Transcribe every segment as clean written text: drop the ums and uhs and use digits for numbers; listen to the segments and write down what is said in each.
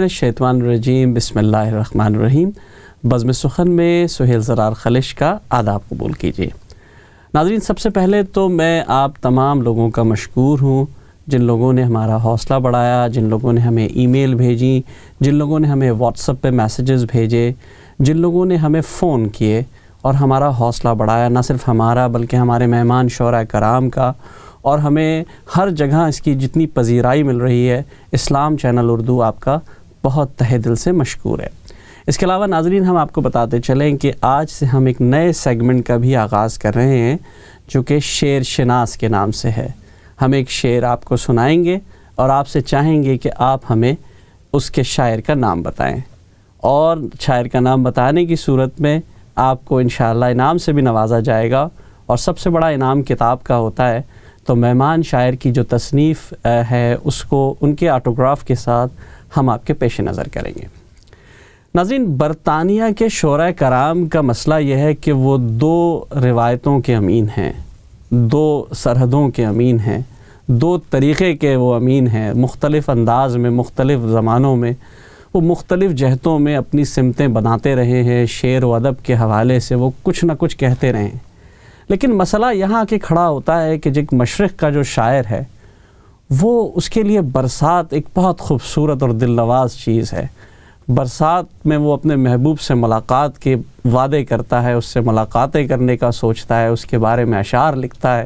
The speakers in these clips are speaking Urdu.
الشیطان الرجیم بسم اللہ الرحمن الرحیم۔ بزم سخن میں سہیل زرار خلش کا آداب قبول کیجیے۔ ناظرین، سب سے پہلے تو میں آپ تمام لوگوں کا مشکور ہوں جن لوگوں نے ہمارا حوصلہ بڑھایا، جن لوگوں نے ہمیں ای میل بھیجی، جن لوگوں نے ہمیں واٹس ایپ پہ میسیجز بھیجے، جن لوگوں نے ہمیں فون کیے اور ہمارا حوصلہ بڑھایا، نہ صرف ہمارا بلکہ ہمارے مہمان شعراء کرام کا، اور ہمیں ہر جگہ اس کی جتنی پذیرائی مل رہی ہے۔ اسلام چینل اردو آپ کا بہت تہہ دل سے مشکور ہے۔ اس کے علاوہ ناظرین، ہم آپ کو بتاتے چلیں کہ آج سے ہم ایک نئے سیگمنٹ کا بھی آغاز کر رہے ہیں جو کہ شعر شناس کے نام سے ہے۔ ہم ایک شعر آپ کو سنائیں گے اور آپ سے چاہیں گے کہ آپ ہمیں اس کے شاعر کا نام بتائیں، اور شاعر کا نام بتانے کی صورت میں آپ کو انشاءاللہ انعام سے بھی نوازا جائے گا، اور سب سے بڑا انعام کتاب کا ہوتا ہے۔ تو مہمان شاعر کی جو تصنیف ہے اس کو ان کے آٹوگراف کے ساتھ ہم آپ کے پیش نظر کریں گے۔ ناظرین، برطانیہ کے شعراء کرام کا مسئلہ یہ ہے کہ وہ دو روایتوں کے امین ہیں، دو سرحدوں کے امین ہیں، دو طریقے کے وہ امین ہیں۔ مختلف انداز میں، مختلف زمانوں میں وہ مختلف جہتوں میں اپنی سمتیں بناتے رہے ہیں۔ شعر و ادب کے حوالے سے وہ کچھ نہ کچھ کہتے رہے ہیں، لیکن مسئلہ یہاں کے کھڑا ہوتا ہے کہ ایک مشرق کا جو شاعر ہے وہ اس کے لیے برسات ایک بہت خوبصورت اور دل نواز چیز ہے۔ برسات میں وہ اپنے محبوب سے ملاقات کے وعدے کرتا ہے، اس سے ملاقاتیں کرنے کا سوچتا ہے، اس کے بارے میں اشعار لکھتا ہے۔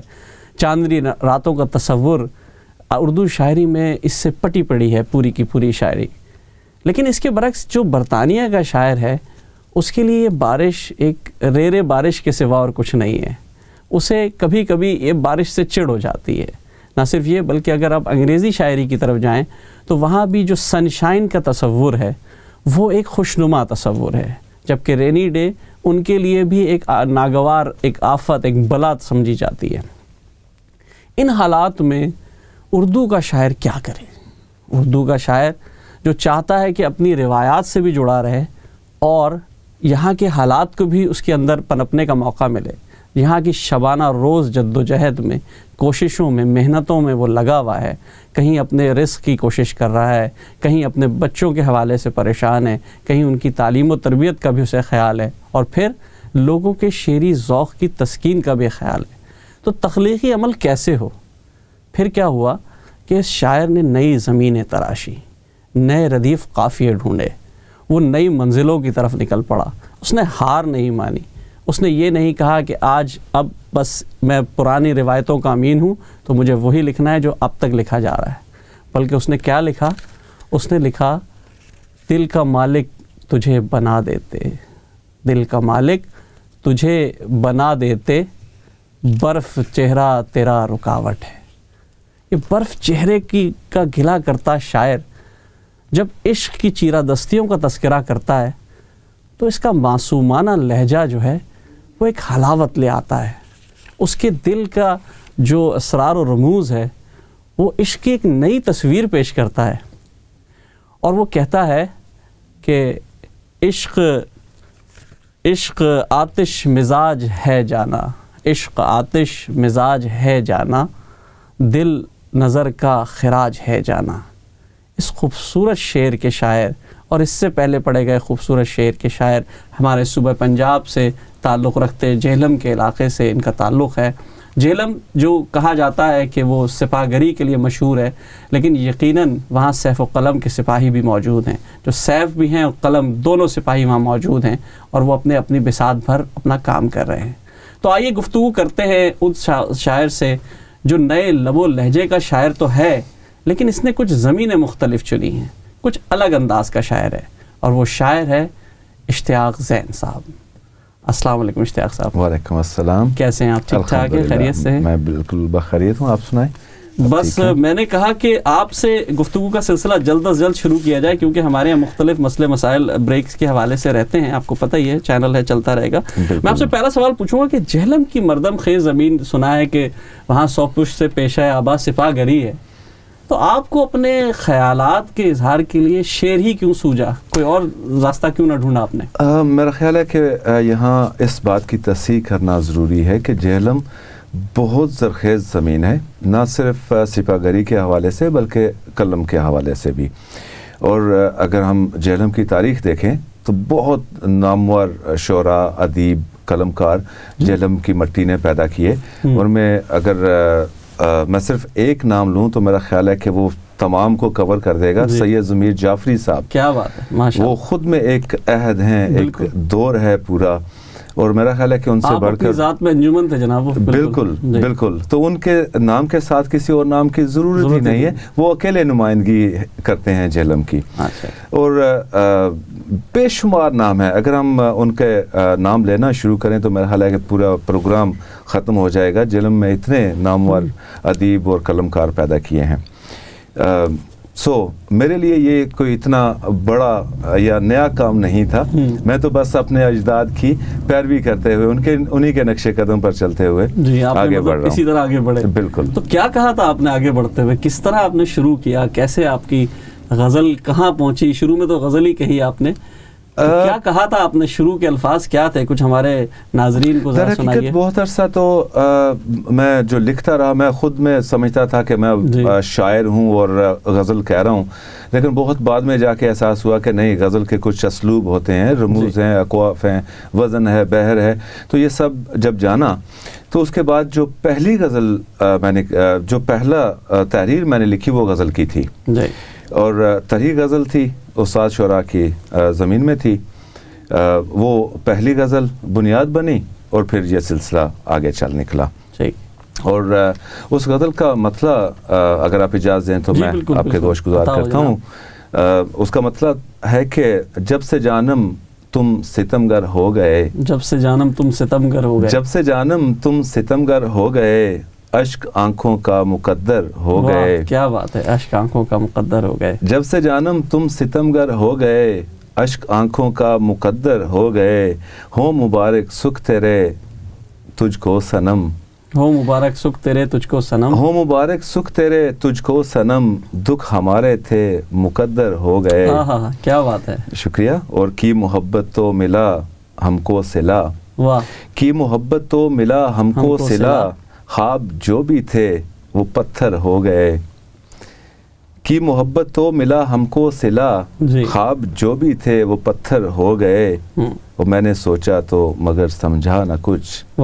چاندنی راتوں کا تصور اردو شاعری میں اس سے پٹی پڑی ہے، پوری کی پوری شاعری۔ لیکن اس کے برعکس جو برطانیہ کا شاعر ہے اس کے لیے یہ بارش ایک ریرے بارش کے سوا اور کچھ نہیں ہے۔ اسے کبھی کبھی یہ بارش سے چڑ ہو جاتی ہے۔ نہ صرف یہ بلکہ اگر آپ انگریزی شاعری کی طرف جائیں تو وہاں بھی جو سن شائن کا تصور ہے وہ ایک خوشنما تصور ہے، جبکہ رینی ڈے ان کے لیے بھی ایک ناگوار، ایک آفت، ایک بلا سمجھی جاتی ہے۔ ان حالات میں اردو کا شاعر کیا کرے؟ اردو کا شاعر جو چاہتا ہے کہ اپنی روایات سے بھی جڑا رہے اور یہاں کے حالات کو بھی اس کے اندر پنپنے کا موقع ملے، یہاں کی شبانہ روز جد و جہد میں، کوششوں میں، محنتوں میں وہ لگا ہوا ہے، کہیں اپنے رزق کی کوشش کر رہا ہے، کہیں اپنے بچوں کے حوالے سے پریشان ہے، کہیں ان کی تعلیم و تربیت کا بھی اسے خیال ہے، اور پھر لوگوں کے شعری ذوق کی تسکین کا بھی خیال ہے۔ تو تخلیقی عمل کیسے ہو؟ پھر کیا ہوا کہ اس شاعر نے نئی زمینیں تراشی، نئے ردیف قافیے ڈھونڈے، وہ نئی منزلوں کی طرف نکل پڑا۔ اس نے ہار نہیں مانی، اس نے یہ نہیں کہا کہ آج اب بس میں پرانی روایتوں کا امین ہوں تو مجھے وہی لکھنا ہے جو اب تک لکھا جا رہا ہے، بلکہ اس نے کیا لکھا؟ اس نے لکھا، دل کا مالک تجھے بنا دیتے، دل کا مالک تجھے بنا دیتے، برف چہرہ تیرا رکاوٹ ہے۔ یہ برف چہرے کا گلا کرتا شاعر جب عشق کی چیرہ دستیوں کا تذکرہ کرتا ہے تو اس کا معصومانہ لہجہ جو ہے وہ ایک حلاوت لے آتا ہے۔ اس کے دل کا جو اسرار و رموز ہے وہ عشق کی ایک نئی تصویر پیش کرتا ہے، اور وہ کہتا ہے کہ عشق آتش مزاج ہے جانا، عشق آتش مزاج ہے جانا، دل نظر کا خراج ہے جانا۔ اس خوبصورت شعر کے شاعر، اور اس سے پہلے پڑھے گئے خوبصورت شعر کے شاعر ہمارے صوبہ پنجاب سے تعلق رکھتے، جہلم کے علاقے سے ان کا تعلق ہے۔ جہلم جو کہا جاتا ہے کہ وہ سپاہ گری کے لیے مشہور ہے، لیکن یقیناً وہاں سیف و قلم کے سپاہی بھی موجود ہیں، جو سیف بھی ہیں اور قلم دونوں سپاہی وہاں موجود ہیں، اور وہ اپنی بساط بھر اپنا کام کر رہے ہیں۔ تو آئیے گفتگو کرتے ہیں اس شاعر سے جو نئے لب و لہجے کا شاعر تو ہے، لیکن اس نے کچھ زمینیں مختلف چنی ہیں، کچھ الگ انداز کا شاعر ہے، اور وہ شاعر ہے اشتیاق زین صاحب۔ السلام علیکم اشتیاق صاحب۔ وعلیکم السلام۔ کیسے ہیں آپ؟ ٹھیک ٹھاک ہیں؟ خیریت سے ہیں؟ میں بالکل بخیریت ہوں، آپ سنائیں۔ بس میں نے کہا کہ آپ سے گفتگو کا سلسلہ جلد از جلد شروع کیا جائے، کیونکہ ہمارے یہاں مختلف مسئلے مسائل بریکس کے حوالے سے رہتے ہیں، آپ کو پتہ ہی ہے، چینل ہے، چلتا رہے گا۔ میں آپ سے پہلا سوال پوچھوں گا کہ جہلم کی مردم خیز زمین، سنا ہے کہ وہاں 100 پشت سے پیشہ آبا سپاہ گری ہے، تو آپ کو اپنے خیالات کے اظہار کے لیے شعر ہی کیوں سوجا؟ کوئی اور راستہ کیوں نہ ڈھونڈا آپ نے؟ میرا خیال ہے کہ یہاں اس بات کی تصحیح کرنا ضروری ہے کہ جہلم بہت زرخیز زمین ہے، نہ صرف سپاہ گری کے حوالے سے بلکہ قلم کے حوالے سے بھی، اور اگر ہم جہلم کی تاریخ دیکھیں تو بہت نامور شعراء، ادیب، قلمکار جہلم کی مٹی نے پیدا کیے، اور میں اگر میں صرف ایک نام لوں تو میرا خیال ہے کہ وہ تمام کو کور کر دے گا، سید ضمیر جعفری صاحب. کیا بات ہے، ماشاء اللہ. وہ خود میں ایک عہد ہیں، ایک دور ہے پورا، اور میرا خیال ہے کہ ان سے بڑھ کر ذات میں انجمن تھے جناب. بالکل بالکل. تو ان کے نام کے ساتھ کسی اور نام کی ضرورت ہی نہیں ہے، وہ اکیلے نمائندگی کرتے ہیں جہلم کی. اور بے شمار نام ہے، اگر ہم ان کے نام لینا شروع کریں تو میرا خیال ہے کہ پورا پروگرام ختم ہو جائے گا. جہلم میں اتنے نامور ادیب اور قلمکار پیدا کیے ہیں. میرے لیے یہ کوئی اتنا بڑا یا نیا کام نہیں تھا. میں تو بس اپنے اجداد کی پیروی کرتے ہوئے انہی کے نقش قدم پر چلتے ہوئے آگے بڑھ رہا ہوں. اسی طرح آگے بڑھے. بالکل. تو کیا کہا تھا آپ نے آگے بڑھتے ہوئے، کس طرح آپ نے شروع کیا، کیسے آپ کی غزل کہاں پہنچی؟ شروع میں تو غزل ہی کہی آپ نے، کیا کہا تھا آپ نے، شروع کے الفاظ کیا تھے، کچھ ہمارے ناظرین کو ذرا سنائیے. بہت عرصہ تو میں جو لکھتا رہا، میں خود میں سمجھتا تھا کہ میں شاعر ہوں اور غزل کہہ رہا ہوں، لیکن بہت بعد میں جا کے احساس ہوا کہ نہیں، غزل کے کچھ اسلوب ہوتے ہیں، رموز ہیں، اقواف ہیں، وزن ہے، بحر ہے. تو یہ سب جب جانا تو اس کے بعد جو پہلی غزل جو پہلا تحریر میں نے لکھی وہ غزل کی تھی، اور طرح غزل تھی استاد شعراء کی زمین میں تھی. وہ پہلی غزل بنیاد بنی اور پھر یہ سلسلہ آگے چل نکلا. اور اس غزل کا مطلب اگر آپ اجازت دیں تو میں آپ کے گوش گزار کرتا ہوں. اس کا مطلب ہے کہ جب سے جانم تم ستمگر ہو گئے، جب سے جانم تم ستمگر ہو گئے، جب سے جانم تم ستمگر ہو گئے، اشک آنکھوں کا مقدر ہو گئے. کیا بات ہے، اشک آنکھوں کا مقدر ہو گئے. جب سے جانم تم ستمگر ہو گئے، اشک آنکھوں کا مقدر ہو گئے، ہو مبارک سکھ تیرے تجھ کو صنم، ہو مبارک سکھ تیرے تجھ کو صنم، ہو مبارک سکھ تیرے تجھ کو صنم، دکھ ہمارے تھے مقدر ہو گئے. کیا بات ہے، شکریہ. اور کی محبت تو ملا ہم کو صلہ، کی محبت تو ملا ہم کو صلہ، خواب جو بھی تھے وہ پتھر ہو گئے. کی محبت تو ملا ہم کو صلہ، خواب جو بھی تھے وہ پتھر ہو گئے. اور میں نے سوچا تو مگر سمجھا نہ کچھ،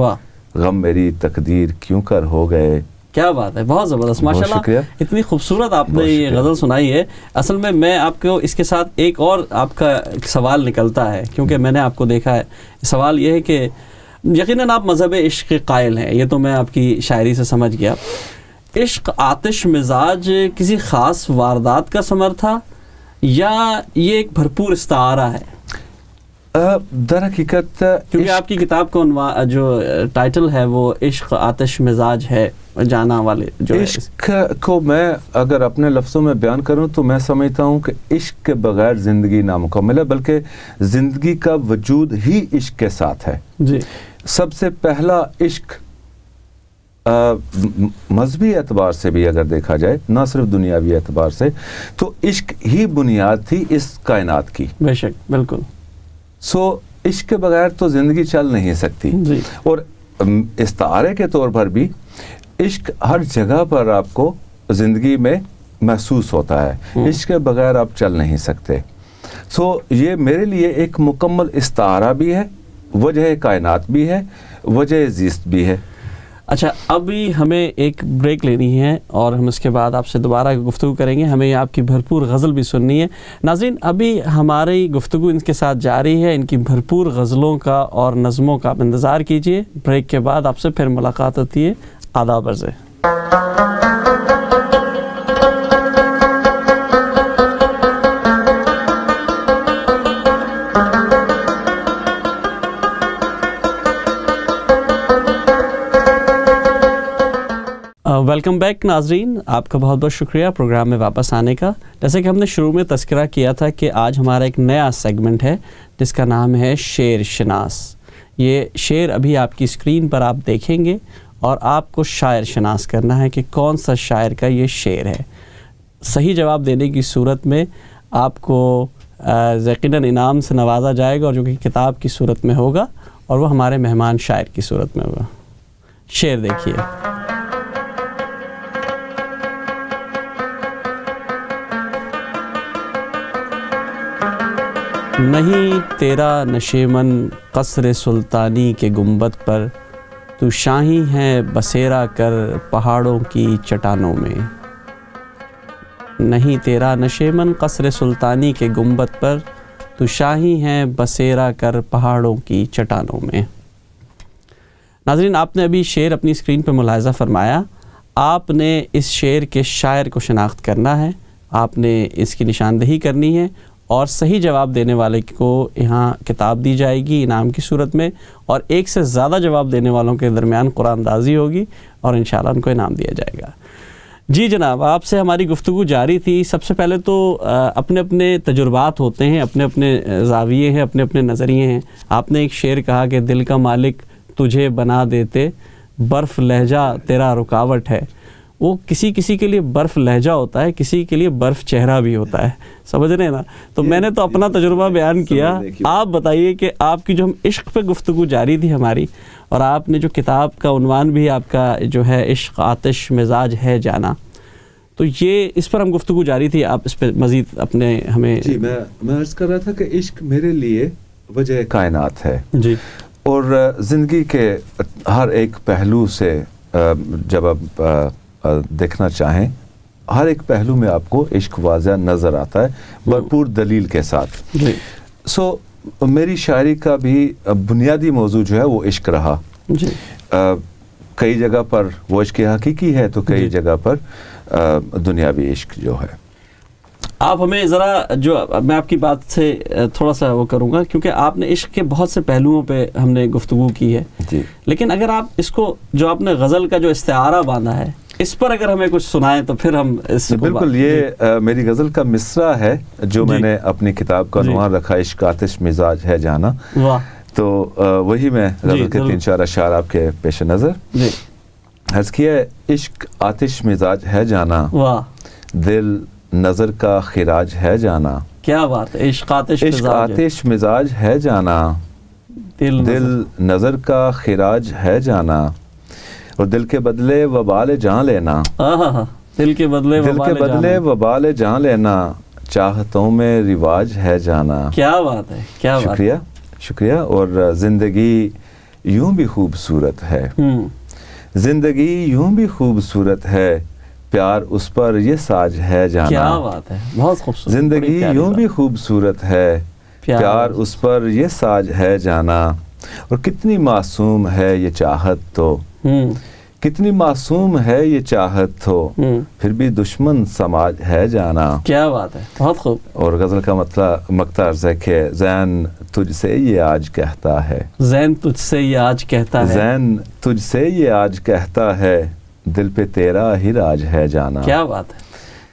غم میری تقدیر کیوں کر ہو گئے. کیا بات ہے، بہت زبردست، ماشاءاللہ. اتنی خوبصورت آپ نے یہ غزل سنائی ہے. اصل میں آپ کو اس کے ساتھ ایک اور آپ کا سوال نکلتا ہے، کیونکہ میں نے آپ کو دیکھا ہے. سوال یہ ہے کہ یقیناً آپ مذہب عشق کے قائل ہیں، یہ تو میں آپ کی شاعری سے سمجھ گیا. عشق آتش مزاج کسی خاص واردات کا ثمر تھا یا یہ ایک بھرپور استعارہ ہے؟ در حقیقت کیونکہ آپ کی کتاب کا جو ٹائٹل ہے وہ عشق آتش مزاج ہے، جانا والے جو عشق کو میں اگر اپنے لفظوں میں بیان کروں تو میں سمجھتا ہوں کہ عشق کے بغیر زندگی نامکمل ہے، بلکہ زندگی کا وجود ہی عشق کے ساتھ ہے. جی. سب سے پہلا عشق مذہبی اعتبار سے بھی اگر دیکھا جائے، نہ صرف دنیاوی اعتبار سے، تو عشق ہی بنیاد تھی اس کائنات کی. بے شک، بالکل. عشق کے بغیر تو زندگی چل نہیں سکتی. جی. اور استعارے کے طور پر بھی عشق ہر جگہ پر آپ کو زندگی میں محسوس ہوتا ہے. عشق کے بغیر آپ چل نہیں سکتے. یہ میرے لیے ایک مکمل استعارہ بھی ہے، وجہ کائنات بھی ہے، وجہ زیست بھی ہے. اچھا، ابھی ہمیں ایک بریک لینی ہے اور ہم اس کے بعد آپ سے دوبارہ گفتگو کریں گے. ہمیں آپ کی بھرپور غزل بھی سننی ہے. ناظرین، ابھی ہماری گفتگو ان کے ساتھ جاری ہے. ان کی بھرپور غزلوں کا اور نظموں کا آپ انتظار کیجیے. بریک کے بعد آپ سے پھر ملاقات ہوتی ہے. آداب عرض ہے. ویلکم بیک ناظرین، آپ کا بہت بہت شکریہ پروگرام میں واپس آنے کا. جیسے کہ ہم نے شروع میں تذکرہ کیا تھا کہ آج ہمارا ایک نیا سیگمنٹ ہے جس کا نام ہے شعر شناس. یہ شعر ابھی آپ کی اسکرین پر آپ دیکھیں گے اور آپ کو شاعر شناس کرنا ہے کہ کون سا شاعر کا یہ شعر ہے. صحیح جواب دینے کی صورت میں آپ کو یقیناً انعام سے نوازا جائے گا، اور جو کہ کتاب کی صورت میں ہوگا اور وہ ہمارے مہمان شاعر کی صورت میں ہوگا. شعر دیکھیے. نہیں تیرا نشیمن قصر سلطانی کے گنبد پر، تو شاہی ہے بسیرا کر پہاڑوں کی چٹانوں میں۔ نہیں تیرا نشیمن قصر سلطانی کے گنبد پر، تو شاہی ہے بسیرا کر پہاڑوں کی چٹانوں میں۔ ناظرین، آپ نے ابھی شعر اپنی اسکرین پہ ملاحظہ فرمایا۔ آپ نے اس شعر کے شاعر کو شناخت کرنا ہے، آپ نے اس کی نشاندہی کرنی ہے، اور صحیح جواب دینے والے کو یہاں کتاب دی جائے گی انعام کی صورت میں، اور ایک سے زیادہ جواب دینے والوں کے درمیان قرآن اندازی ہوگی اور انشاءاللہ ان کو انعام دیا جائے گا۔ جی جناب، آپ سے ہماری گفتگو جاری تھی۔ سب سے پہلے تو اپنے اپنے تجربات ہوتے ہیں، اپنے اپنے زاویے ہیں، اپنے اپنے نظریے ہیں۔ آپ نے ایک شعر کہا کہ دل کا مالک تجھے بنا دیتے، برف لہجہ تیرا رکاوٹ ہے۔ وہ کسی کسی کے لیے برف لہجہ ہوتا ہے، کسی کے لیے برف چہرہ بھی ہوتا ہے، سمجھ رہے ہیں نا؟ تو میں نے تو اپنا تجربہ بیان کیا، آپ بتائیے کہ آپ کی جو ہم عشق پہ گفتگو جاری تھی ہماری، اور آپ نے جو کتاب کا عنوان بھی آپ کا جو ہے عشق آتش مزاج ہے جانا، تو یہ اس پر ہم گفتگو جاری تھی، آپ اس پہ مزید اپنے ہمیں۔ جی میں عرض کر رہا تھا کہ عشق میرے لیے وجہ کائنات ہے، جی، اور زندگی کے ہر ایک پہلو سے جب آپ دیکھنا چاہیں، ہر ایک پہلو میں آپ کو عشق واضح نظر آتا ہے، بھرپور دلیل کے ساتھ۔ جی، میری شاعری کا بھی بنیادی موضوع جو ہے وہ عشق رہا۔ جی، کئی جگہ پر وہ عشق حقیقی ہے تو کئی جگہ پر دنیاوی عشق جو ہے۔ آپ ہمیں ذرا جو میں آپ کی بات سے تھوڑا سا وہ کروں گا، کیونکہ آپ نے عشق کے بہت سے پہلوؤں پہ ہم نے گفتگو کی ہے، جی، لیکن اگر آپ اس کو جو آپ نے غزل کا جو استعارہ باندھا ہے اس پر اگر ہمیں کچھ سنائیں تو پھر ہم اس کو بالکل، یہ میری غزل کا مصرع ہے جو میں نے اپنی کتاب کا عنوان رکھا عشق آتش مزاج ہے جانا۔ واہ، تو وہی میں غزل کے 3-4 اشعار آپ کے پیش نظر جی، عرض کیا ہے۔ عشق آتش مزاج ہے جانا، واہ، دل نظر کا خراج ہے جانا۔ کیا بات ہے، عشق آتش عشق آتش مزاج ہے جانا، دل نظر کا خراج ہے جانا، اور دل کے بدلے وبال جان لینا، دل کے بدلے وبال جان لینا، چاہتوں میں رواج ہے جانا۔ کیا بات ہے، کیا بات، شکریہ شکریہ۔ اور زندگی یوں بھی خوبصورت ہے، زندگی یوں بھی خوبصورت ہے، پیار اس پر یہ ساج ہے جانا۔ کیا بات ہے، بہت خوبصورت۔ زندگی یوں بھی خوبصورت ہے، پیار اس پر یہ ساج ہے جانا، اور کتنی معصوم ہے یہ چاہت تو، کتنی معصوم ہے یہ چاہت تو، پھر بھی دشمن سماج ہے جانا۔ کیا بات ہے، بہت خوب۔ اور غزل کا مقطع عرض ہے کہ زین تجھ سے یہ آج کہتا ہے، زین تجھ سے یہ آج کہتا ہے، زین تجھ سے یہ آج کہتا ہے، دل پہ تیرا ہی راج ہے جانا۔ کیا بات ہے،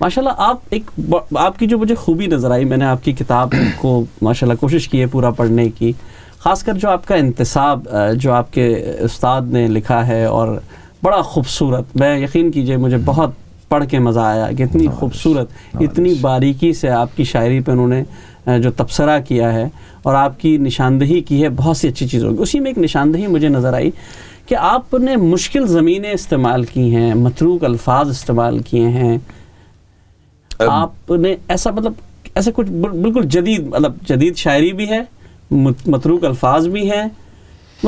ماشاءاللہ۔ آپ کی جو مجھے خوبی نظر آئی، میں نے آپ کی کتاب کو ماشاءاللہ کوشش کی ہے پورا پڑھنے کی، خاص کر جو آپ کا انتساب جو آپ کے استاد نے لکھا ہے، اور بڑا خوبصورت، میں یقین کیجئے مجھے بہت پڑھ کے مزہ آیا کہ اتنی خوبصورت، اتنی باریکی سے آپ کی شاعری پہ انہوں نے جو تبصرہ کیا ہے اور آپ کی نشاندہی کی ہے بہت سی اچھی چیزوں کی۔ اسی میں ایک نشاندہی مجھے نظر آئی کہ آپ نے مشکل زمینیں استعمال کی ہیں، متروک الفاظ استعمال کیے ہیں، آپ نے ایسا ایسا کچھ بالکل جدید شاعری بھی ہے، متروک الفاظ بھی ہیں،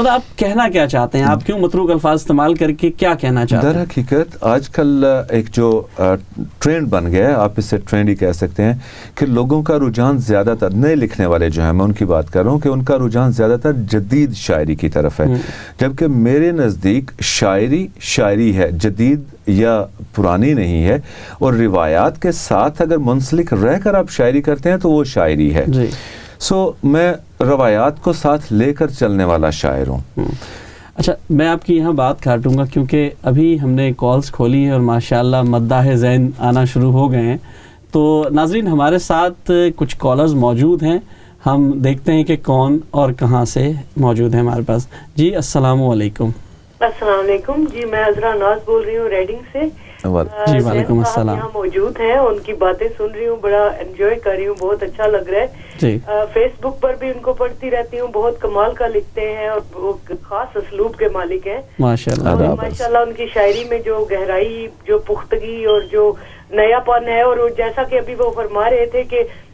آپ کہنا کیا چاہتے ہیں؟ آپ کیوں متروک الفاظ استعمال کر کے کیا کہنا چاہتے ہیں؟ در حقیقت آج کل ایک جو ٹرینڈ بن گیا ہے، آپ اس سے ٹرینڈ ہی کہہ سکتے ہیں، کہ لوگوں کا رجحان زیادہ تر نئے لکھنے والے جو ہیں، میں ان کی بات کر رہا ہوں، کہ ان کا رجحان زیادہ تر جدید شاعری کی طرف ہے، جبکہ میرے نزدیک شاعری ہے، جدید یا پرانی نہیں ہے، اور روایات کے ساتھ اگر منسلک رہ کر آپ شاعری کرتے ہیں تو وہ شاعری ہے۔ میں روایات کو ساتھ لے کر چلنے والا شاعر ہوں۔ اچھا، میں آپ کی یہاں بات کاٹوں گا کیونکہ ابھی ہم نے کالز کھولی ہیں اور ماشاءاللہ مداح ذہن آنا شروع ہو گئے ہیں، تو ناظرین ہمارے ساتھ کچھ کالرز موجود ہیں، ہم دیکھتے ہیں کہ کون اور کہاں سے موجود ہیں ہمارے پاس۔ جی السلام علیکم۔ السلام علیکم، جی میں عذرا ناز بول رہی ہوں ریڈنگ سے۔ جی وعلیکم السلام۔ یہاں موجود ہیں، ان کی باتیں سن رہی ہوں، بڑا انجوائے کر رہی ہوں، بہت اچھا لگ رہا ہے۔ جی فیس بک پر بھی ان کو پڑھتی رہتی ہوں، بہت کمال کا لکھتے ہیں اور وہ خاص اسلوب کے مالک ہیں ماشاءاللہ۔ ماشاءاللہ ان کی شاعری میں جو گہرائی، جو پختگی اور جو نیا پن ہے، اور جیسا کہ ابھی وہ فرما رہے تھے کہ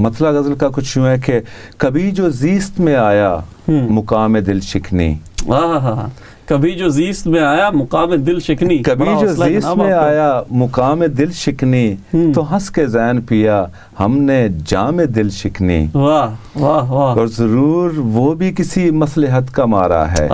مطلع غزل کا کچھ یوں ہے کہ کبھی جو زیست میں آیا مقام دل شکنی، کبھی جو زیست میں آیا مقام دل شکنی، کبھی جو زیست میں آیا مقام دل شکنی، تو ہنس کے زین پیا ہم نے جام دل شکنی، واہ واہ واہ، اور ضرور وہ بھی کسی مصلحت کا مارا ہے،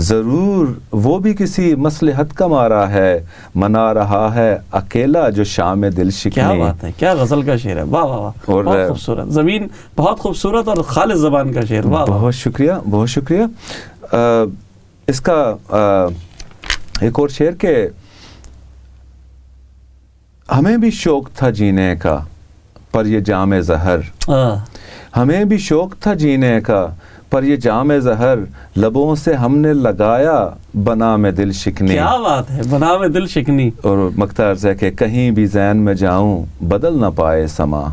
ضرور وہ بھی کسی مصلحت کا مارا ہے، منا رہا ہے اکیلا جو شام دل شکنی۔ کیا بات ہے، کیا غزل کا شعر ہے، واہ واہ واہ، بہت خوبصورت، زمین بہت خوبصورت اور خالص زبان کا شعر، واہ، بہت شکریہ بہت شکریہ۔ اس کا ایک اور شعر کہ ہمیں بھی شوق تھا جینے کا پر یہ جام زہر، ہمیں بھی شوق تھا جینے کا پر یہ جام زہر، لبوں سے ہم نے لگایا بنا میں دل شکنی۔ کیا بات ہے، بنا میں دل شکنی۔ اور مقطع عرض ہے کہ کہیں بھی ذہن میں جاؤں بدل نہ پائے سما،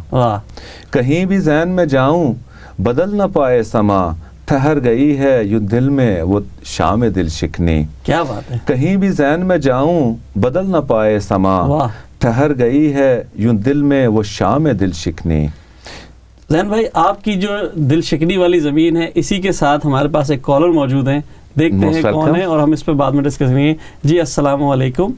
کہیں بھی ذہن میں جاؤں بدل نہ پائے سما، ٹھہر گئی ہے یوں دل میں وہ شام دل شکنی۔ کیا بات ہے، کہیں بھی ذہن میں جاؤں بدل نہ پائے سما، ٹھہر گئی ہے یوں دل میں وہ شام دل شکنی۔ زین بھائی، آپ کی جو دل شکنی والی زمین ہے، اسی کے ساتھ ہمارے پاس ایک کالر موجود ہیں، دیکھتے ہیں کون ہے اور ہم اس پہ بعد میں ڈسکس کریں گے۔ جی السلام علیکم۔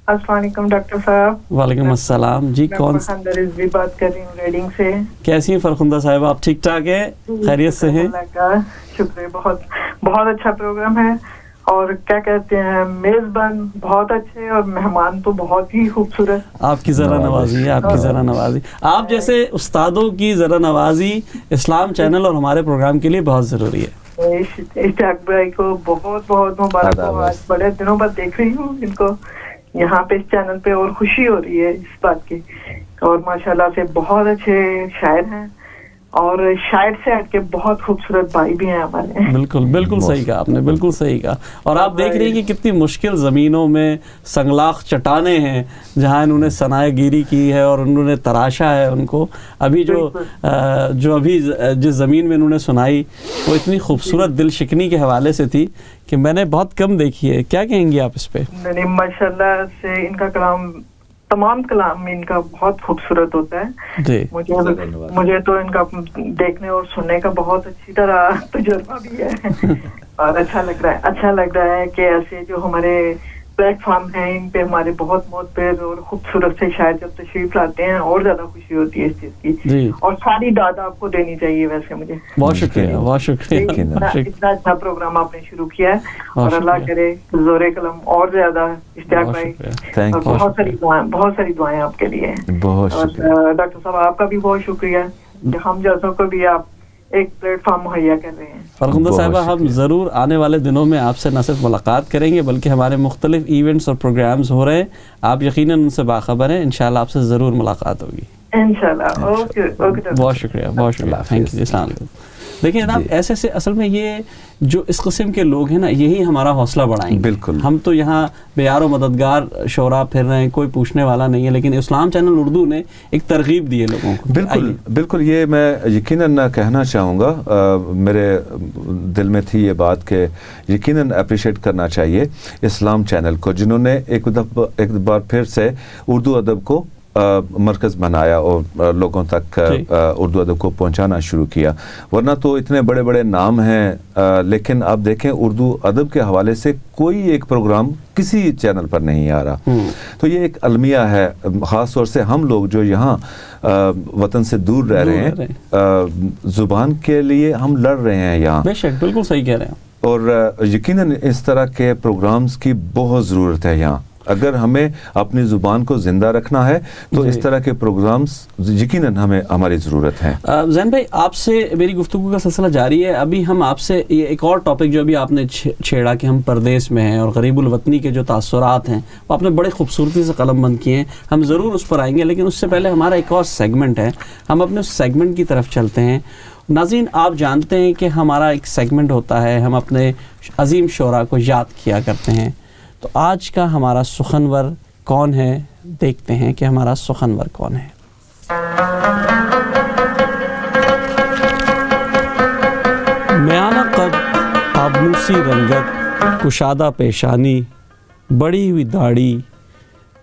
السلام علیکم ڈاکٹر صاحب۔ وعلیکم السلام۔ جی کون؟ فرخندہ رضوی بات کر رہی ہوں ریڈنگ سے۔ کیسی ہیں فرخندہ صاحب، آپ ٹھیک ٹھاک ہیں، خیریت سے ہیں؟ شکریہ، بہت بہت اچھا پروگرام ہے، اور کیا کہتے ہیں میزبان بہت اچھے اور مہمان تو بہت ہی خوبصورت۔ آپ کی ذرا نوازی ہے، آپ کی ذرا نوازی، آپ جیسے استادوں کی ذرا نوازی اسلام چینل اور ہمارے پروگرام کے لیے بہت ضروری ہے۔ اشتیاق بھائی کو بہت بہت مبارک ہو، آج بڑے دنوں بعد دیکھ رہی ہوں ان کو یہاں پہ اس چینل پہ، اور خوشی ہو رہی ہے اس بات کی، اور ماشاءاللہ سے بہت اچھے شاعر ہیں، اور شاعر سے ہٹ کے بہت خوبصورت بھائی بھی ہیں ہمارے۔ بالکل بالکل صحیح کہا آپ نے، بالکل صحیح کہا۔ اور آپ دیکھ رہے ہیں کہ کتنی مشکل زمینوں میں سنگلاخ چٹانیں ہیں جہاں انہوں نے ثنائے گیری کی ہے اور انہوں نے تراشا ہے ان کو۔ ابھی جو ابھی جس زمین میں انہوں نے سنائی وہ اتنی خوبصورت دل شکنی کے حوالے سے تھی کہ میں نے بہت کم دیکھی ہے۔ کیا کہیں گے آپ اس پہ؟ نہیں، ماشاءاللہ سے ان کا کلام، تمام کلام ان کا بہت خوبصورت ہوتا ہے۔ جی، مجھے تو ان کا دیکھنے اور سننے کا بہت اچھی طرح تجربہ بھی ہے، اور اچھا لگ رہا ہے کہ ایسے جو ہمارے پلیٹ فارم ہیں ان پہ ہمارے بہت معتبر اور خوبصورت سے شاعر جب تشریف لاتے ہیں، اور زیادہ خوشی ہوتی ہے اس چیز کی، اور ساری داد آپ کو دینی چاہیے۔ ویسے مجھے بہت شکریہ، بہت شکریہ، اتنا اچھا پروگرام آپ نے شروع کیا ہے، اور اللہ کرے زور قلم اور زیادہ اشتیاق بھائی، اور بہت ساری دعائیں آپ کے لیے۔ اور ڈاکٹر صاحب آپ کا بھی بہت شکریہ کہ ہم جیسوں کو بھی آپ ایک پلیٹ فارم مہیا کر رہے ہیں۔ فرخندہ صاحبہ، ہم ضرور آنے والے دنوں میں آپ سے نہ صرف ملاقات کریں گے بلکہ ہمارے مختلف ایونٹس اور پروگرامز ہو رہے ہیں، آپ یقیناً ان سے باخبر ہیں، انشاءاللہ آپ سے ضرور ملاقات ہوگی انشاءاللہ۔ اوکے، بہت شکریہ، بہت شکریہ، تھینک یو، السلام علیکم۔ دیکھیں جناب، ایسے سے اصل میں یہ جو اس قسم کے لوگ ہیں نا، یہی ہمارا حوصلہ بڑھائیں گے۔ بالکل، ہم تو یہاں بے یار و مددگار شعراء پھر رہے ہیں، کوئی پوچھنے والا نہیں ہے، لیکن اسلام چینل اردو نے ایک ترغیب دی ہے لوگوں کو۔ بالکل بالکل، یہ میں یقیناً کہنا چاہوں گا، میرے دل میں تھی یہ بات کہ یقیناً اپریشیٹ کرنا چاہیے اسلام چینل کو، جنہوں نے ایک بار پھر سے اردو ادب کو مرکز بنایا اور لوگوں تک اردو ادب کو پہنچانا شروع کیا۔ ورنہ تو اتنے بڑے بڑے نام ہیں، لیکن آپ دیکھیں اردو ادب کے حوالے سے کوئی ایک پروگرام کسی چینل پر نہیں آ رہا۔ تو یہ ایک المیہ ہے، خاص طور سے ہم لوگ جو یہاں وطن سے دور رہ رہے ہیں، زبان کے لیے ہم لڑ رہے ہیں یہاں۔ بے شک، بالکل صحیح کہہ رہے ہیں، اور یقیناً اس طرح کے پروگرامز کی بہت ضرورت ہے یہاں۔ اگر ہمیں اپنی زبان کو زندہ رکھنا ہے تو اس طرح کے پروگرامز یقیناً ہمیں ہماری ضرورت ہے۔ زین بھائی، آپ سے میری گفتگو کا سلسلہ جاری ہے۔ ابھی ہم آپ سے یہ ایک اور ٹاپک جو ابھی آپ نے چھیڑا کہ ہم پردیس میں ہیں اور غریب الوطنی کے جو تاثرات ہیں وہ آپ نے بڑے خوبصورتی سے قلم بند کیے ہیں، ہم ضرور اس پر آئیں گے، لیکن اس سے پہلے ہمارا ایک اور سیگمنٹ ہے، ہم اپنے اس سیگمنٹ کی طرف چلتے ہیں۔ ناظرین، آپ جانتے ہیں کہ ہمارا ایک سیگمنٹ ہوتا ہے، ہم اپنے عظیم شعراء کو یاد کیا کرتے ہیں۔ تو آج کا ہمارا سخنور کون ہے، دیکھتے ہیں کہ ہمارا سخنور کون ہے۔ میانہ قد، آبنوسی رنگت، کشادہ پیشانی، بڑی ہوئی داڑھی،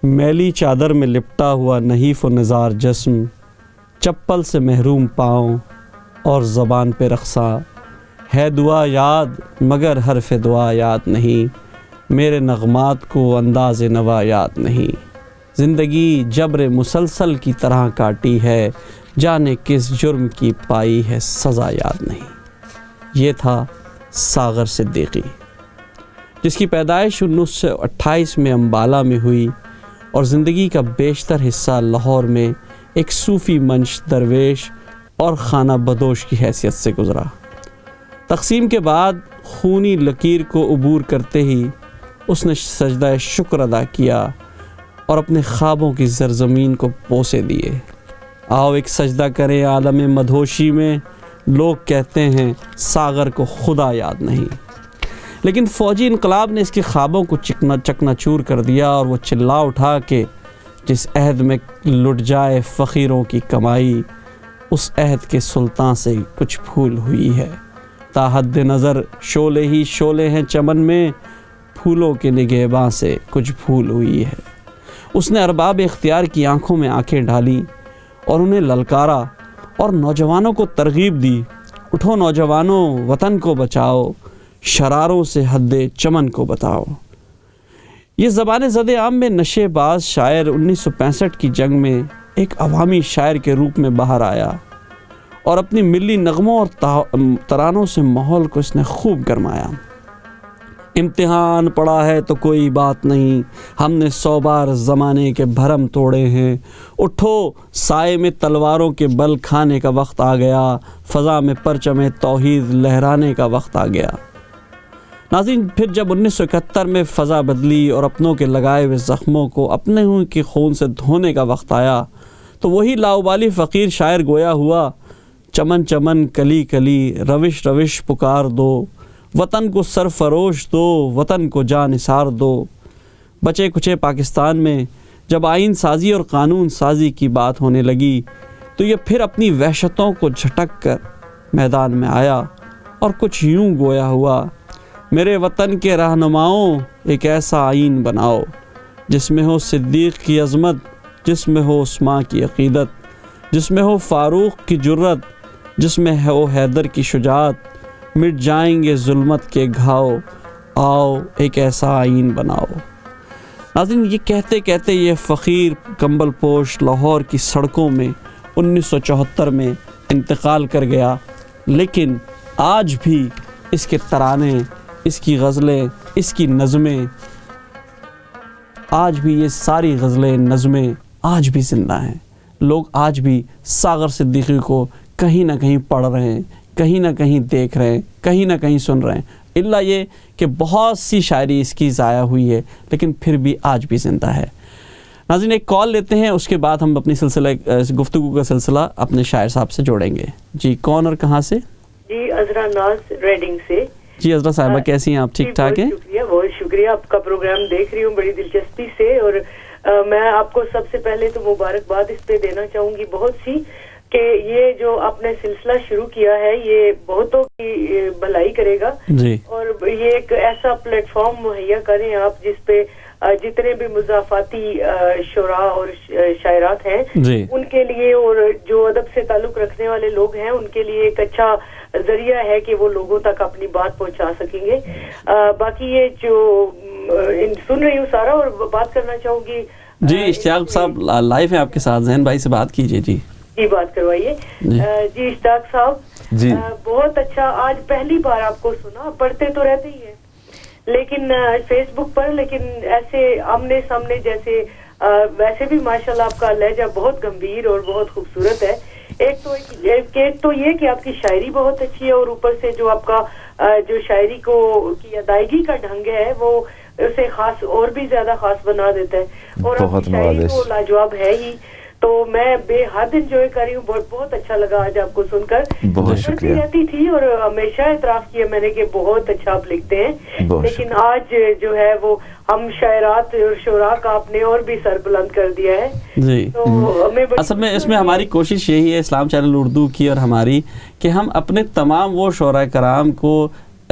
میلی چادر میں لپٹا ہوا نحیف و نزار جسم، چپل سے محروم پاؤں اور زبان پہ رقصہ، ہے دعا یاد مگر حرف دعا یاد نہیں، میرے نغمات کو انداز نوا یاد نہیں، زندگی جبر مسلسل کی طرح کاٹی ہے، جانے کس جرم کی پائی ہے سزا یاد نہیں۔ یہ تھا ساغر صدیقی، جس کی پیدائش 1928 میں امبالہ میں ہوئی اور زندگی کا بیشتر حصہ لاہور میں ایک صوفی منش درویش اور خانہ بدوش کی حیثیت سے گزرا۔ تقسیم کے بعد خونی لکیر کو عبور کرتے ہی اس نے سجدہ شکر ادا کیا اور اپنے خوابوں کی زرزمین کو بوسے دیے۔ آؤ ایک سجدہ کریں عالم مدہوشی میں، لوگ کہتے ہیں ساغر کو خدا یاد نہیں، لیکن فوجی انقلاب نے اس کے خوابوں کو چکنا چور کر دیا اور وہ چلا اٹھا کہ جس عہد میں لٹ جائے فقیروں کی کمائی، اس عہد کے سلطان سے کچھ بھول ہوئی ہے، تا حد نظر شعلے ہی شعلے ہیں چمن میں، پھولوں کے نگہباں سے کچھ بھول ہوئی ہے۔ اس نے ارباب اختیار کی آنکھوں میں آنکھیں ڈالیں اور انہیں للکارا اور نوجوانوں کو ترغیب دی، اٹھو نوجوانوں وطن کو بچاؤ، شراروں سے حد چمن کو بتاؤ۔ یہ زبان زد عام میں نشے باز شاعر 1965 کی جنگ میں ایک عوامی شاعر کے روپ میں باہر آیا اور اپنی ملی نغموں اور ترانوں سے ماحول کو اس نے خوب گرمایا۔ امتحان پڑا ہے تو کوئی بات نہیں، ہم نے 100 بار زمانے کے بھرم توڑے ہیں، اٹھو سائے میں تلواروں کے بل کھانے کا وقت آ گیا، فضا میں پرچم توحید لہرانے کا وقت آ گیا۔ ناظرین، پھر جب 1971 میں فضا بدلی اور اپنوں کے لگائے ہوئے زخموں کو اپنے ہی کے خون سے دھونے کا وقت آیا تو وہی لاؤبالی فقیر شاعر گویا ہوا، چمن چمن کلی کلی روش روش پکار دو، وطن کو سرفروش دو، وطن کو جان نثار دو۔ بچے کچے پاکستان میں جب آئین سازی اور قانون سازی کی بات ہونے لگی تو یہ پھر اپنی وحشتوں کو جھٹک کر میدان میں آیا اور کچھ یوں گویا ہوا، میرے وطن کے رہنماؤں ایک ایسا آئین بناؤ جس میں ہو صدیق کی عظمت، جس میں ہو عثمان کی عقیدت، جس میں ہو فاروق کی جرت، جس میں ہو حیدر کی شجاعت، مٹ جائیں گے ظلمت کے گھاؤ، آؤ ایک ایسا آئین بناؤ۔ ناظرین، یہ کہتے کہتے یہ فقیر کمبل پوش لاہور کی سڑکوں میں 1974 میں انتقال کر گیا، لیکن آج بھی اس کے ترانے، اس کی غزلیں، اس کی نظمیں، آج بھی یہ ساری غزلیں نظمیں آج بھی زندہ ہیں۔ لوگ آج بھی ساغر صدیقی کو کہیں نہ کہیں پڑھ رہے ہیں، کہیں نہ کہیں دیکھ رہے ہیں، کہیں نہ کہیں سن رہے ہیں، الا یہ کہ بہت سی شاعری اس کی ضائع ہوئی ہے لیکن پھر بھی آج بھی زندہ ہے۔ ناظرین، ایک کال لیتے ہیں، اس کے بعد ہم اپنی گفتگو کا سلسلہ اپنے شاعر صاحب سے جوڑیں گے۔ جی، کون اور کہاں سے؟ جی، عذرا ناز ریڈنگ سے۔ جی عذرا صاحبہ، کیسی ہیں آپ؟ ٹھیک ٹھاک ہیں؟ بہت شکریہ، آپ کا پروگرام دیکھ رہی ہوں بڑی دلچسپی سے، اور میں آپ کو سب سے پہلے تو مبارکباد اس پہ دینا چاہوں گی بہت سی، کہ یہ جو آپ نے سلسلہ شروع کیا ہے یہ بہتوں کی بھلائی کرے گا جی، اور یہ ایک ایسا پلیٹ فارم مہیا کریں آپ جس پہ جتنے بھی مضافاتی شعراء اور شاعرات ہیں جی، ان کے لیے اور جو ادب سے تعلق رکھنے والے لوگ ہیں ان کے لیے ایک اچھا ذریعہ ہے کہ وہ لوگوں تک اپنی بات پہنچا سکیں گے۔ باقی یہ جو سن رہی ہوں سارا، اور بات کرنا چاہوں گی جی، اشتیاق صاحب لائیو ہیں آپ کے ساتھ، ذہن بھائی سے بات کیجیے۔ جی جی، بات کروائیے۔ جی اشتیاق صاحب جی، بہت اچھا، آج پہلی بار آپ کو سنا، پڑھتے تو رہتے ہی ہیں لیکن فیس بک پر، لیکن ایسے آمنے سامنے جیسے ویسے بھی ماشاءاللہ آپ کا لہجہ بہت گمبھیر اور بہت خوبصورت ہے۔ ایک تو یہ کہ آپ کی شاعری بہت اچھی ہے، اور اوپر سے جو آپ کا جو شاعری کو کی ادائیگی کا ڈھنگ ہے وہ اسے خاص اور بھی زیادہ خاص بنا دیتا ہے، اور آپ کی شاعری تو لاجواب ہے ہی، تو میں بے حد انجوائے کر رہی ہوں۔ بہت اچھا لگا آج آپ کو سن کر، بہت شکریہ۔ رہتی تھی اور ہمیشہ اعتراف کیا میں نے کہ بہت اچھا آپ لکھتے ہیں، لیکن آج جو ہے وہ ہم شاعرات اور شعراء کا آپ نے اور بھی سر بلند کر دیا ہے جی۔ تو اصل میں اس میں ہماری کوشش یہی ہے، اسلام چینل اردو کی اور ہماری، کہ ہم اپنے تمام وہ شعراء کرام کو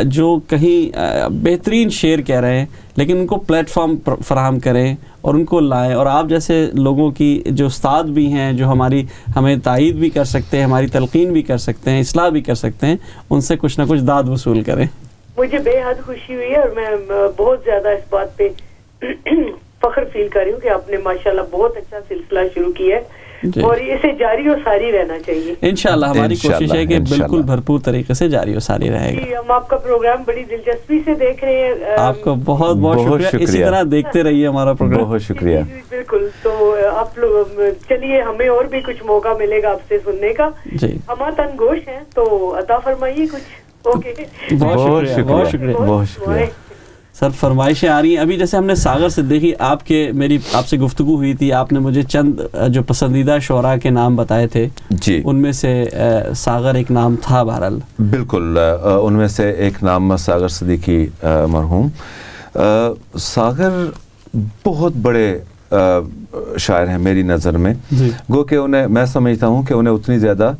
جو کہیں بہترین شعر کہہ رہے ہیں لیکن ان کو پلیٹ فارم فراہم کریں اور ان کو لائیں, اور آپ جیسے لوگوں کی جو استاد بھی ہیں جو ہمیں تائید بھی کر سکتے ہیں, ہماری تلقین بھی کر سکتے ہیں, اصلاح بھی کر سکتے ہیں, ان سے کچھ نہ کچھ داد وصول کریں. مجھے بے حد خوشی ہوئی ہے اور میں بہت زیادہ اس بات پہ فخر فیل کر رہی ہوں کہ آپ نے ماشاءاللہ بہت اچھا سلسلہ شروع کیا ہے اور اسے جاری و ساری رہنا چاہیے. انشاءاللہ ہماری کوشش ہے کہ بالکل بھرپور طریقے سے جاری و ساری رہے گا. ہم آپ کا پروگرام بڑی دلچسپی سے دیکھ رہے ہیں. آپ کو بہت بہت شکریہ, اسی طرح دیکھتے رہیے ہمارا پروگرام. بہت شکریہ. بالکل. تو آپ لوگ چلیے, ہمیں اور بھی کچھ موقع ملے گا آپ سے سننے کا. ہم تنگوش ہیں تو عطا فرمائیے کچھ. اوکے, بہت شکریہ. بہت شکریہ سر. فرمائشیں آ رہی ہیں ابھی, جیسے ہم نے ساغر صدیقی میری آپ سے گفتگو ہوئی تھی, آپ نے مجھے چند جو پسندیدہ شعراء کے نام بتائے تھے جی, ان میں سے ساغر ایک نام تھا. بہرحال بالکل, ان میں سے ایک نام ساغر صدیقی مرحوم. ساغر بہت بڑے شاعر ہیں میری نظر میں, گو کہ انہیں میں سمجھتا ہوں کہ انہیں اتنی زیادہ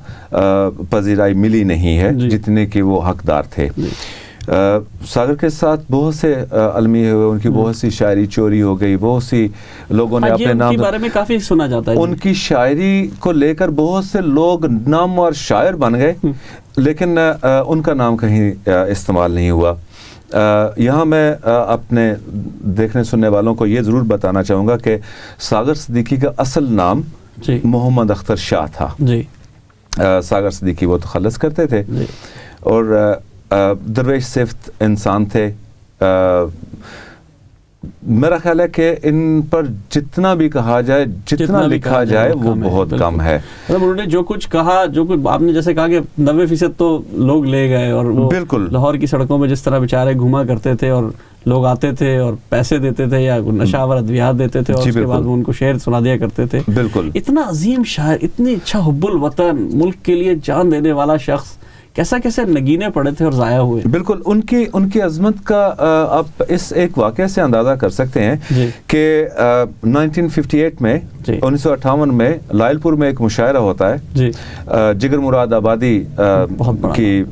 پذیرائی ملی نہیں ہے جتنے کہ وہ حقدار تھے. ساغر کے ساتھ بہت سے المیے ہوئے, ان کی بہت سی شاعری چوری ہو گئی, بہت سی لوگوں نے اپنے نام کے بارے میں کافی سنا جاتا ہے. ان کی شاعری کو لے کر بہت سے لوگ نامور شاعر بن گئے, لیکن ان کا نام کہیں استعمال نہیں ہوا. یہاں میں اپنے دیکھنے سننے والوں کو یہ ضرور بتانا چاہوں گا کہ ساغر صدیقی کا اصل نام محمد اختر شاہ تھا. ساغر صدیقی وہ تخلص کرتے تھے اور درویش صفت انسان تھے. میرا خیال ہے کہ ان پر جتنا بھی کہا جائے, جتنا لکھا جائے وہ بہت کم ہے. مطلب انہوں نے جو کچھ کہا, جو کچھ آپ نے جیسے کہا کہ 90% تو لوگ لے گئے, اور وہ بالکل لاہور کی سڑکوں میں جس طرح بیچارے گھوما کرتے تھے اور لوگ آتے تھے اور پیسے دیتے تھے یا نشہ آور ادویات دیتے تھے اور اس کے بعد وہ ان کو شعر سنا دیا کرتے تھے. بالکل, اتنا عظیم شاعر, اتنی اچھا حب الوطن, ملک کے لیے جان دینے والا شخص, کیسے نگینے پڑے تھے اور ضائع ہوئے. بالکل, ان کی عظمت کا آپ اس ایک واقعے سے اندازہ کر سکتے ہیں کہ 1958 میں 1958 میں لائل پور میں ایک مشاعرہ ہوتا ہے جگر مراد آبادی کی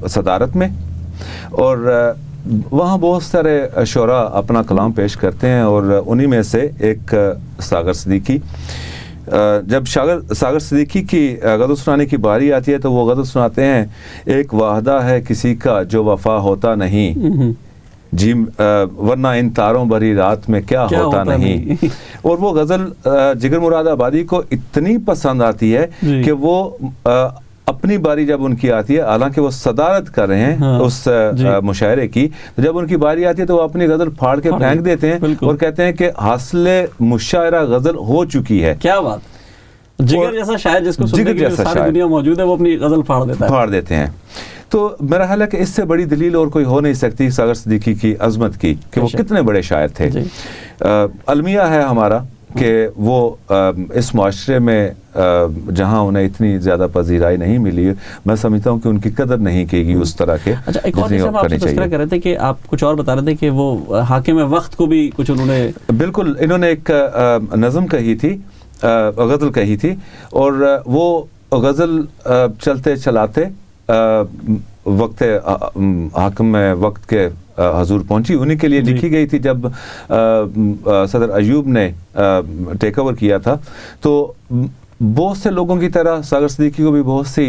صدارت میں, اور وہاں بہت سارے شعراء اپنا کلام پیش کرتے ہیں, اور انہی میں سے ایک ساغر صدیقی. جب ساغر صدیقی کی غزل سنانے کی باری آتی ہے تو وہ غزل سناتے ہیں, ایک وعدہ ہے کسی کا جو وفا ہوتا نہیں, جی ورنہ ان تاروں بھری رات میں کیا ہوتا نہیں. اور وہ غزل جگر مراد آبادی کو اتنی پسند آتی ہے کہ وہ اپنی باری جب ان کی آتی ہے, حالانکہ وہ صدارت کر رہے ہیں اس مشاعرے کی, جب ان کی باری آتی ہے تو وہ اپنی غزل پھاڑ کے پھینک دیتے ہیں اور کہتے ہیں کہ حاصل مشاعرہ غزل ہو چکی ہے. کیا بات, جگر جیسا شاعر جس کو سننے کے لیے ساری دنیا موجود ہے, وہ اپنی غزل پھاڑ دیتے ہیں. تو میرا خیال ہے کہ اس سے بڑی دلیل اور کوئی ہو نہیں سکتی ساغر صدیقی کی عظمت کی, کہ وہ کتنے بڑے شاعر تھے. المیہ ہے ہمارا کہ وہ اس معاشرے میں جہاں انہیں اتنی زیادہ پذیرائی نہیں ملی, میں سمجھتا ہوں کہ ان کی قدر نہیں کی گئی اس طرح کے. اچھا, ایک اور چیز آپ سے تذکرہ کر رہے تھے کہ آپ کچھ اور بتا رہے تھے کہ وہ حاکم وقت کو بھی کچھ انہوں نے, بالکل, انہوں نے ایک نظم کہی تھی, غزل کہی تھی, اور وہ غزل چلتے چلاتے وقت حاکم وقت کے حضور پہنچی. انہی کے لیے لکھی گئی تھی جب صدر ایوب نے ٹیک اوور کیا تھا. تو بہت سے لوگوں کی طرح ساغر صدیقی کو بھی بہت سی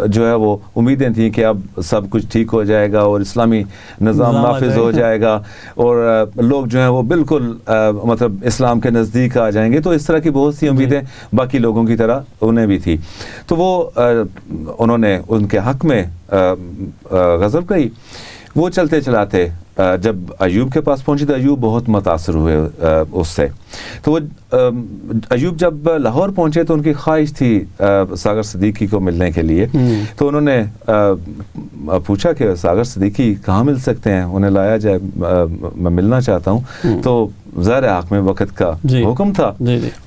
جو ہے وہ امیدیں تھیں کہ اب سب کچھ ٹھیک ہو جائے گا اور اسلامی نظام نافذ ہو جائے گا اور لوگ جو ہیں وہ بالکل مطلب اسلام کے نزدیک آ جائیں گے. تو اس طرح کی بہت سی امیدیں باقی لوگوں کی طرح انہیں بھی تھی. تو وہ انہوں نے ان کے حق میں غزل کہی. وہ چلتے چلاتے جب ایوب کے پاس پہنچی تو ایوب بہت متاثر ہوئے اس سے. تو وہ ایوب جب لاہور پہنچے تو ان کی خواہش تھی ساغر صدیقی کو ملنے کے لیے. تو انہوں نے پوچھا کہ ساغر صدیقی کہاں مل سکتے ہیں, انہیں لایا جائے, میں ملنا چاہتا ہوں. تو ظاہر حق میں وقت کا حکم تھا,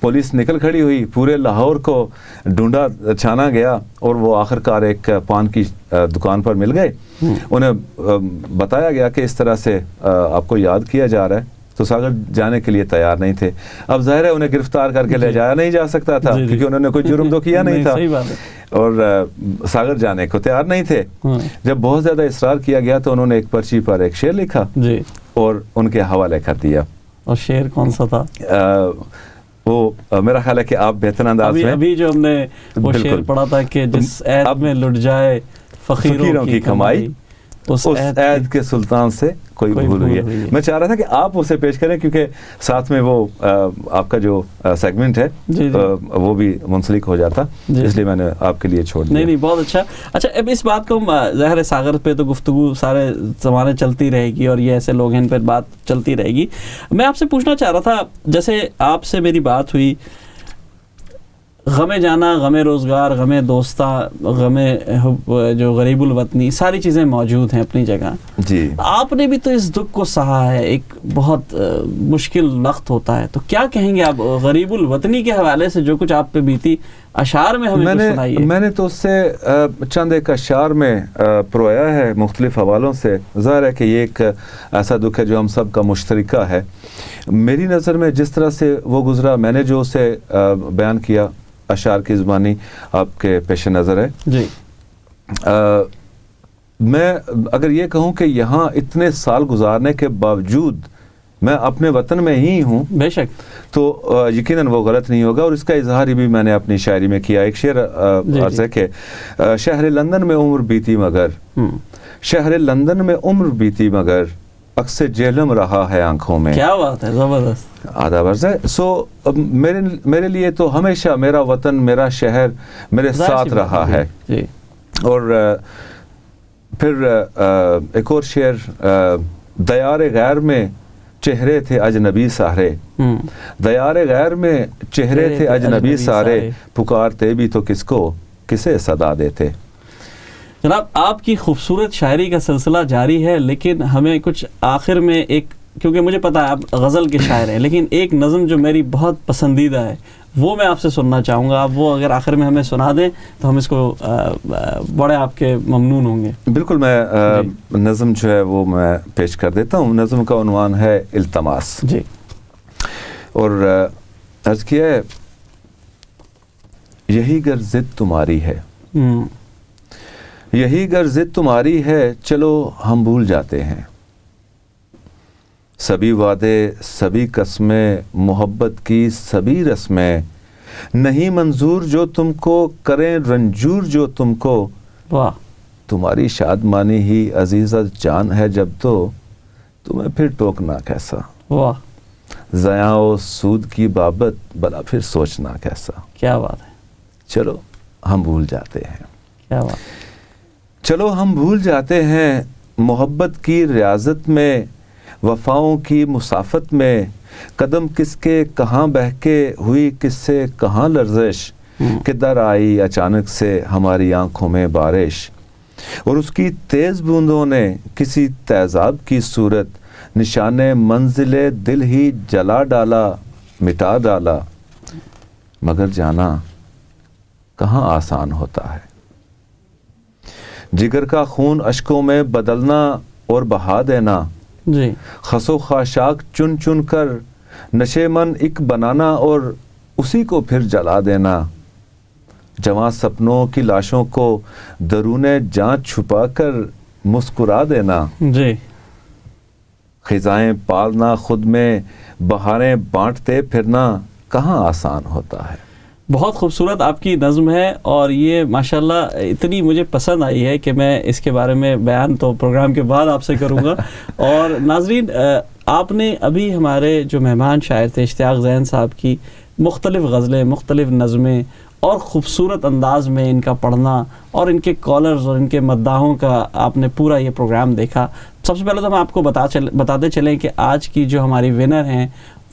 پولیس نکل کھڑی ہوئی, پورے لاہور کو ڈھونڈا چھانا گیا اور وہ آخر کار ایک پان کی دکان پر مل گئے. انہیں بتایا گیا کہ اس طرح سے آپ کو یاد کیا جا رہا ہے تو ساگر جانے کے لیے تیار نہیں تھے. اب ظاہر ہے انہیں گرفتار کر کے لے جایا نہیں جا سکتا تھا کیونکہ انہوں نے کوئی جرم تو کیا نہیں تھا اور ساگر جانے کو تیار نہیں تھے. جب بہت زیادہ اصرار کیا گیا تو انہوں نے ایک پرچی پر ایک شعر لکھا اور ان کے حوالے کر دیا. اور شعر کون سا تھا؟ وہ میرا خیال ہے کہ آپ بہتر انداز میں ابھی جو ہم نے وہ شعر پڑھا تھا کہ جس عہد میں لٹ جائے فقیروں کی کمائی اس عہد کے سلطان سے کوئی بھول ہوئی ہے. میں چاہ رہا تھا کہ آپ اسے پیش کریں کیونکہ ساتھ میں وہ آپ کا جو سیگمنٹ ہے وہ بھی منسلک ہو جاتا, اس لیے میں نے آپ کے لیے چھوڑ دیا. نہیں بہت اچھا. اچھا اب اس بات کو ظاہر ساگر پہ تو گفتگو سارے زمانے چلتی رہے گی اور یہ ایسے لوگ ہیں ان پہ بات چلتی رہے گی. میں آپ سے پوچھنا چاہ رہا تھا, جیسے آپ سے میری بات ہوئی, غم جانا, غم روزگار, غم دوستاں, غم جو غریب الوطنی, ساری چیزیں موجود ہیں اپنی جگہ. جی آپ نے بھی تو اس دکھ کو سہا ہے, ایک بہت مشکل وقت ہوتا ہے, تو کیا کہیں گے آپ غریب الوطنی کے حوالے سے جو کچھ آپ پہ بیتی اشعار میں ہمیں سنائیے. میں نے تو اس سے چند ایک اشعار میں پرویا ہے مختلف حوالوں سے. ظاہر ہے کہ یہ ایک ایسا دکھ ہے جو ہم سب کا مشترکہ ہے. میری نظر میں جس طرح سے وہ گزرا, میں نے جو اسے بیان کیا اشعار کی زبانی آپ کے پیش نظر ہے. جی میں اگر یہ کہوں کہ یہاں اتنے سال گزارنے کے باوجود میں اپنے وطن میں ہی ہوں, بے شک, تو یقیناً وہ غلط نہیں ہوگا. اور اس کا اظہار بھی میں نے اپنی شاعری میں کیا. ایک شعر عرض ہے کہ شہر لندن میں عمر بیتی مگر, شہر لندن میں عمر بیتی مگر, عکس جہلم رہا ہے آنکھوں میں. کیا بات ہے, زبردست. آدھا عرض ہے. سو میرے لیے تو ہمیشہ میرا وطن, میرا شہر میرے ساتھ رہا ہے. اور پھر ایک اور شعر, دیار غیر میں چہرے تھے اجنبی سارے, دیار غیر میں چہرے تھے اجنبی سارے, پکارتے بھی تو کس کو کسے صدا دیتے. جناب آپ کی خوبصورت شاعری کا سلسلہ جاری ہے, لیکن ہمیں کچھ آخر میں ایک, کیونکہ مجھے پتا ہے آپ غزل کے شاعر ہیں, لیکن ایک نظم جو میری بہت پسندیدہ ہے وہ میں آپ سے سننا چاہوں گا. آپ وہ اگر آخر میں ہمیں سنا دیں تو ہم اس کو بڑے آپ کے ممنون ہوں گے. بالکل, میں نظم جو ہے وہ میں پیش کر دیتا ہوں. نظم کا عنوان ہے التماس. جی, اور عرض کیا ہے, یہی گر ضد تمہاری ہے, یہی گر ضد تمہاری ہے, چلو ہم بھول جاتے ہیں. سبھی وعدے سبھی قسمیں, محبت کی سبھی رسمیں, نہیں منظور جو تم کو, کریں رنجور جو تم کو. واہ, تمہاری شادمانی ہی عزیزت جان ہے جب تو, تمہیں پھر ٹوکنا کیسا. واہ, ضیاء و سود کی بابت بلا پھر سوچنا کیسا. کیا بات ہے. چلو ہم بھول جاتے ہیں. کیا بات, چلو ہم بھول جاتے ہیں. محبت کی ریاضت میں, وفاؤں کی مسافت میں, قدم کس کے کہاں بہکے, ہوئی کس سے کہاں لرزش, کہ در آئی اچانک سے ہماری آنکھوں میں بارش, اور اس کی تیز بوندوں نے کسی تیزاب کی صورت, نشان منزل دل ہی جلا ڈالا, مٹا ڈالا. مگر جانا کہاں آسان ہوتا ہے, جگر کا خون اشکوں میں بدلنا اور بہا دینا. جی, خس و خاشاک چن چن کر نشے من ایک بنانا اور اسی کو پھر جلا دینا. جواں سپنوں کی لاشوں کو درون جان چھپا کر مسکرا دینا. جی, خزائیں پالنا خود میں, بہاریں بانٹتے پھرنا کہاں آسان ہوتا ہے. بہت خوبصورت آپ کی نظم ہے, اور یہ ماشاءاللہ اتنی مجھے پسند آئی ہے کہ میں اس کے بارے میں بیان تو پروگرام کے بعد آپ سے کروں گا. اور ناظرین, آپ نے ابھی ہمارے جو مہمان شاعر تھے اشتیاق زین صاحب کی مختلف غزلیں, مختلف نظمیں اور خوبصورت انداز میں ان کا پڑھنا اور ان کے کالرز اور ان کے مداحوں کا آپ نے پورا یہ پروگرام دیکھا. سب سے پہلے تو ہم آپ کو بتاتے چلیں کہ آج کی جو ہماری ونر ہیں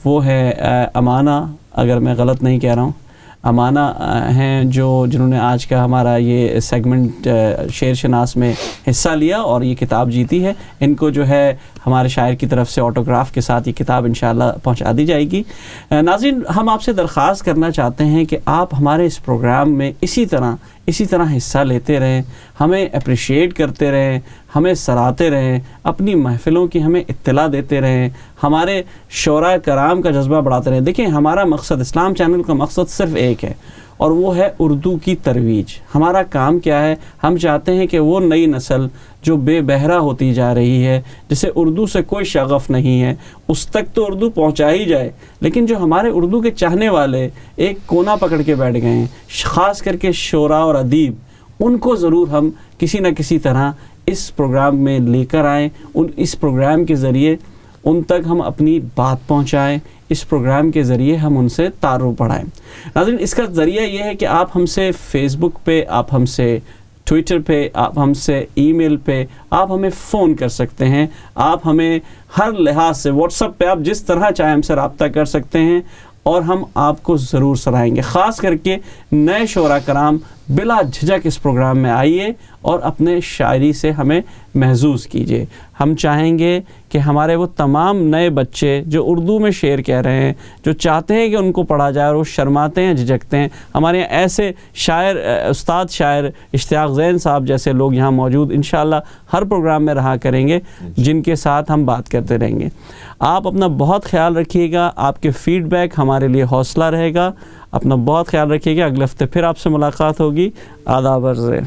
وہ ہے امانہ, اگر میں غلط نہیں کہہ رہا ہوں, امانہ ہیں جنہوں نے آج کا ہمارا یہ سیگمنٹ شعر شناس میں حصہ لیا اور یہ کتاب جیتی ہے. ان کو جو ہے ہمارے شاعر کی طرف سے آٹوگراف کے ساتھ یہ کتاب انشاءاللہ پہنچا دی جائے گی. ناظرین, ہم آپ سے درخواست کرنا چاہتے ہیں کہ آپ ہمارے اس پروگرام میں اسی طرح اسی طرح حصہ لیتے رہیں, ہمیں اپریشیٹ کرتے رہیں, ہمیں سراہتے رہیں, اپنی محفلوں کی ہمیں اطلاع دیتے رہیں, ہمارے شعراء کرام کا جذبہ بڑھاتے رہیں. دیکھیں ہمارا مقصد, اسلام چینل کا مقصد صرف ایک ہے, اور وہ ہے اردو کی ترویج. ہمارا کام کیا ہے؟ ہم چاہتے ہیں کہ وہ نئی نسل جو بے بہرا ہوتی جا رہی ہے, جسے اردو سے کوئی شغف نہیں ہے, اس تک تو اردو پہنچا ہی جائے. لیکن جو ہمارے اردو کے چاہنے والے ایک کونا پکڑ کے بیٹھ گئے ہیں, خاص کر کے شعراء اور ادیب, ان کو ضرور ہم کسی نہ کسی طرح اس پروگرام میں لے کر آئیں. اس پروگرام کے ذریعے ان تک ہم اپنی بات پہنچائیں, اس پروگرام کے ذریعے ہم ان سے تعارف بڑھائیں. ناظرین, اس کا ذریعہ یہ ہے کہ آپ ہم سے فیس بک پہ, آپ ہم سے ٹویٹر پہ, آپ ہم سے ای میل پہ, آپ ہمیں فون کر سکتے ہیں, آپ ہمیں ہر لحاظ سے واٹس ایپ پہ آپ جس طرح چاہیں ہم سے رابطہ کر سکتے ہیں, اور ہم آپ کو ضرور سراہیں گے. خاص کر کے نئے شعراء کرام بلا جھجک اس پروگرام میں آئیے اور اپنے شاعری سے ہمیں محظوظ کیجیے. ہم چاہیں گے کہ ہمارے وہ تمام نئے بچے جو اردو میں شعر کہہ رہے ہیں, جو چاہتے ہیں کہ ان کو پڑھا جائے اور وہ شرماتے ہیں, جھجکتے ہیں, ہمارے یہاں ایسے شاعر, استاد شاعر اشتیاق زین صاحب جیسے لوگ یہاں موجود انشاءاللہ ہر پروگرام میں رہا کریں گے, جن کے ساتھ ہم بات کرتے رہیں گے. آپ اپنا بہت خیال رکھیے گا, آپ کے فیڈ بیک ہمارے لیے حوصلہ رہے گا. اپنا بہت خیال رکھیے گا. اگلے ہفتے پھر آپ سے ملاقات ہوگی. آداب عرض ہے.